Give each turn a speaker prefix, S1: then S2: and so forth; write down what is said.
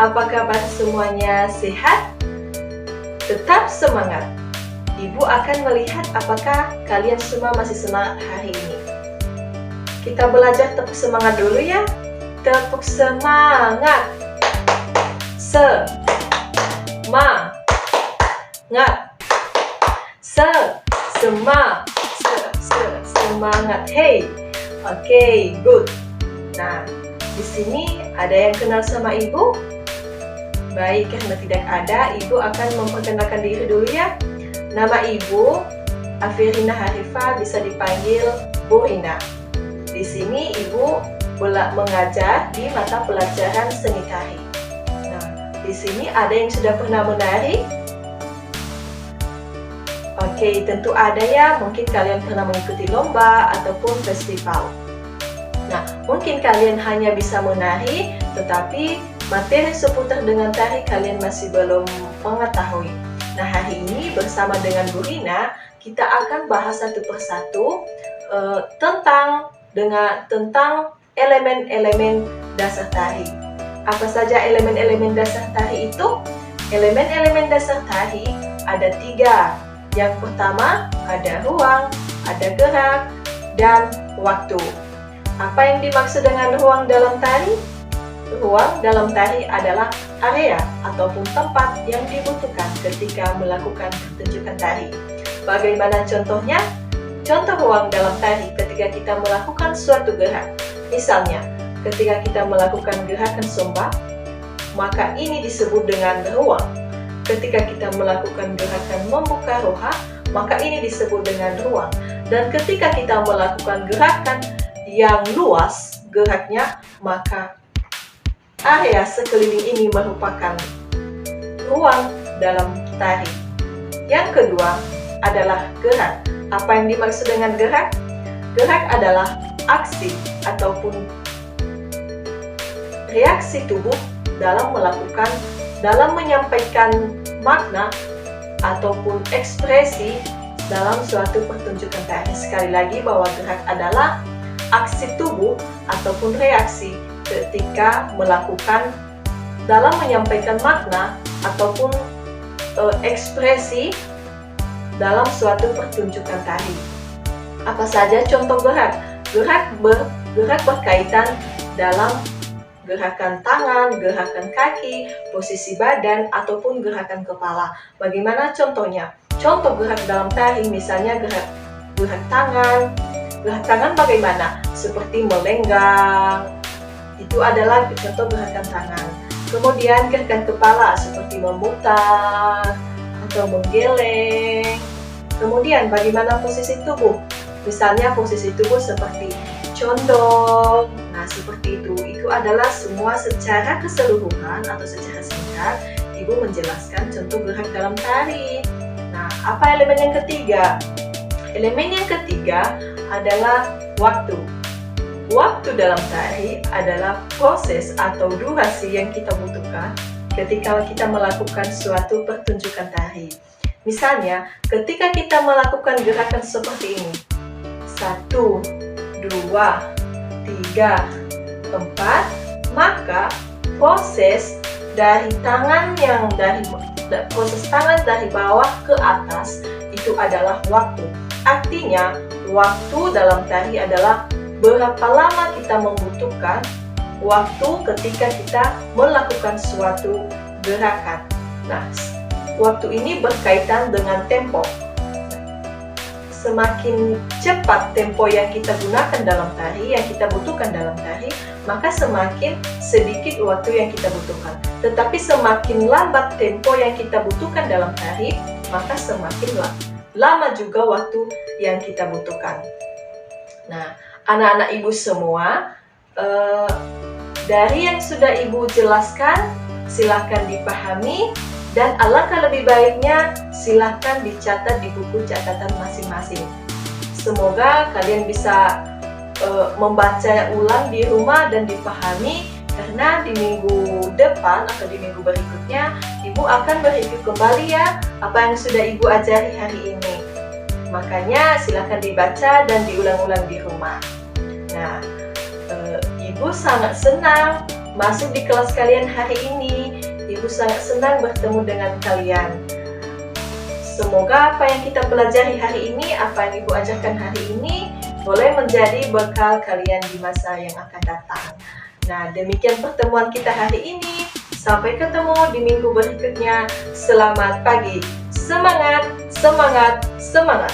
S1: Apa kabar semuanya, sehat? Tetap semangat. Ibu akan melihat apakah kalian semua masih semangat hari ini. Kita belajar tepuk semangat dulu ya. Tepuk semangat. Semangat. Semangat. Hey. Oke, good. Nah, di sini ada yang kenal sama ibu? Baik, karena tidak ada, ibu akan memperkenalkan diri dulu ya. Nama ibu Afirina Harifah, bisa dipanggil Bu Rina. Di sini ibu mengajar di mata pelajaran seni tari. Nah, di sini ada yang sudah pernah menari? Oke, tentu ada ya. Mungkin kalian pernah mengikuti lomba ataupun festival. Nah, mungkin kalian hanya bisa menari, tetapi materi seputar dengan tari kalian masih belum mengetahui. Nah, hari ini bersama dengan Bu Rina, kita akan bahas satu persatu tentang elemen-elemen dasar tari. Apa saja elemen-elemen dasar tari itu? Elemen-elemen dasar tari ada 3. Yang pertama, ada ruang, ada gerak, dan waktu. Apa yang dimaksud dengan ruang dalam tari? Ruang dalam tari adalah area ataupun tempat yang dibutuhkan ketika melakukan pertunjukan tari. Bagaimana contohnya? Contoh ruang dalam tari ketika kita melakukan suatu gerak. Misalnya, ketika kita melakukan gerakan sombak, maka ini disebut dengan ruang. Ketika kita melakukan gerakan membuka roha, maka ini disebut dengan ruang. Dan ketika kita melakukan gerakan yang luas geraknya, maka area sekeliling ini merupakan ruang dalam tari. Yang kedua adalah gerak. Apa yang dimaksud dengan gerak? Gerak adalah aksi ataupun reaksi tubuh dalam menyampaikan makna ataupun ekspresi dalam suatu pertunjukan tari. Sekali lagi bahwa gerak adalah aksi tubuh ataupun reaksi ketika dalam menyampaikan makna ataupun ekspresi dalam suatu pertunjukan tari. Apa saja contoh gerak? Gerak berkaitan dalam gerakan tangan, gerakan kaki, posisi badan, ataupun gerakan kepala. Bagaimana contohnya? Contoh gerak dalam tari, misalnya gerak tangan. Gerak tangan bagaimana? Seperti melenggang. Itu adalah contoh gerakan tangan. Kemudian gerakan kepala seperti memutar atau menggeleng. Kemudian bagaimana posisi tubuh? Misalnya posisi tubuh seperti condong. Nah, seperti itu. Itu adalah semua secara keseluruhan atau secara singkat ibu menjelaskan contoh gerak dalam tari. Nah, apa elemen yang ketiga? Elemen yang ketiga adalah waktu. Waktu dalam tari adalah proses atau durasi yang kita butuhkan ketika kita melakukan suatu pertunjukan tari. Misalnya, ketika kita melakukan gerakan seperti ini. 1, 2, 3, 4, maka proses tangan dari bawah ke atas itu adalah waktu. Artinya, waktu dalam tari adalah berapa lama kita membutuhkan waktu ketika kita melakukan suatu gerakan. Nah, waktu ini berkaitan dengan tempo. Semakin cepat tempo yang kita gunakan dalam tari, yang kita butuhkan dalam tari, maka semakin sedikit waktu yang kita butuhkan. Tetapi semakin lambat tempo yang kita butuhkan dalam tari, maka semakin lama juga waktu yang kita butuhkan. Nah, anak-anak ibu semua, dari yang sudah ibu jelaskan, silakan dipahami. Dan alangkah lebih baiknya silahkan dicatat di buku catatan masing-masing. Semoga kalian bisa membaca ulang di rumah dan dipahami, karena di minggu depan atau di minggu berikutnya ibu akan mereview kembali ya apa yang sudah ibu ajari hari ini. Makanya silahkan dibaca dan diulang-ulang di rumah. Nah, ibu sangat senang masuk di kelas kalian hari ini. Ibu sangat senang bertemu dengan kalian. Semoga apa yang kita pelajari hari ini, apa yang Ibu ajarkan hari ini, boleh menjadi bekal kalian di masa yang akan datang. Nah, demikian pertemuan kita hari ini. Sampai ketemu di minggu berikutnya. Selamat pagi. Semangat, semangat, semangat.